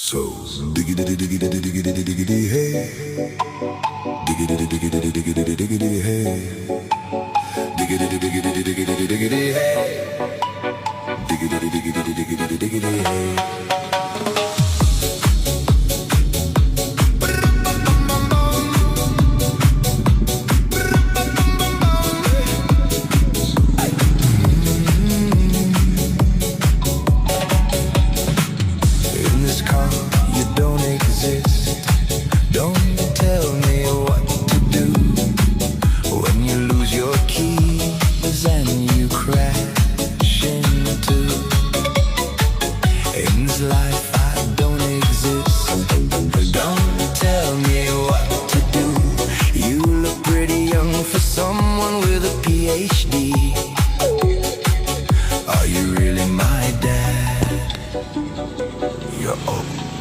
So diggity diggity diggity diggity hey, diggity diggity diggity diggity hey, diggity diggity diggity diggity hey, diggity diggity diggity diggity hey. Don't tell me what to do when you lose your keys and you crash into. In this life I don't exist. Don't tell me what to do. You look pretty young for someone with a PhD. Are you really my dad? You're old.